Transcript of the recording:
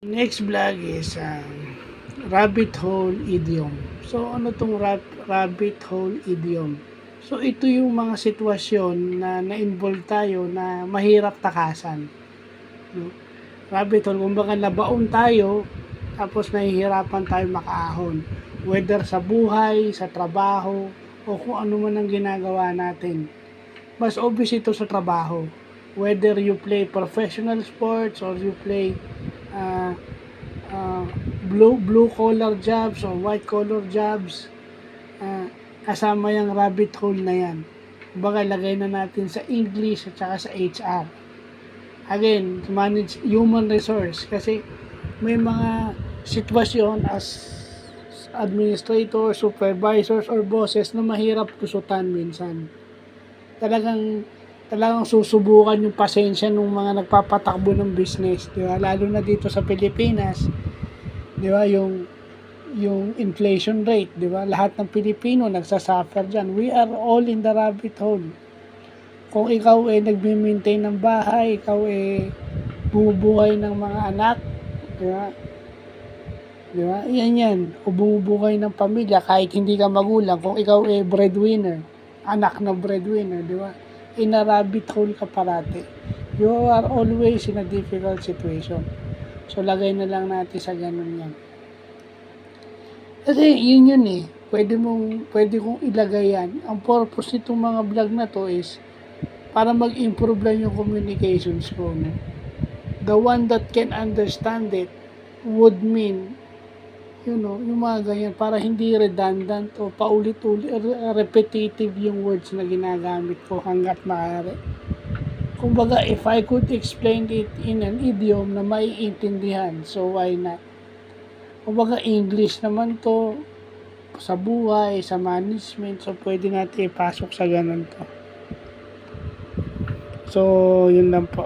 Next vlog is rabbit hole idiom. So ano tong rabbit hole idiom? So ito yung mga sitwasyon na na-involve tayo na mahirap takasan. No? Rabbit hole, kumbaga nabaon tayo tapos nahihirapan tayo makaahon. Whether sa buhay, sa trabaho, o kung ano man ang ginagawa natin. Mas obvious ito sa trabaho. Whether you play professional sports or you play uh, blue collar jobs or white collar jobs, kasama yung rabbit hole na yan. Kumbaga lagay na natin sa English at saka sa HR. Again, manage human resource kasi may mga sitwasyon as administrator, supervisors, or bosses na mahirap tusutan minsan. Talagang susubukan yung pasensya ng mga nagpapatakbo ng business, di ba? Lalo na dito sa Pilipinas, di ba, yung inflation rate, di ba? Lahat ng Pilipino nagsasuffer diyan. We are all in the rabbit hole. Kung ikaw nagme-maintain ng bahay, ikaw bumubuhay ng mga anak, di ba? Di ba? Yan. O bumubuhay ng pamilya kahit hindi ka magulang, kung ikaw breadwinner, anak na breadwinner, di ba? In a rabbit hole ka parati. You are always in a difficult situation. So lagay na lang natin sa ganun yan. Kasi yun pwede kong ilagay yan. Ang purpose nitong mga vlog na to is para mag-improve lang yung communications ko. No? The one that can understand it would mean, yung mga ganyan, para hindi redundant o paulit-ulit, repetitive yung words na ginagamit ko hanggat maaari. Kumbaga, if I could explain it in an idiom na maiintindihan, so why not? Kumbaga, English naman to, sa buhay, sa management, so pwede natin ipasok sa ganun to. So, yun lang po.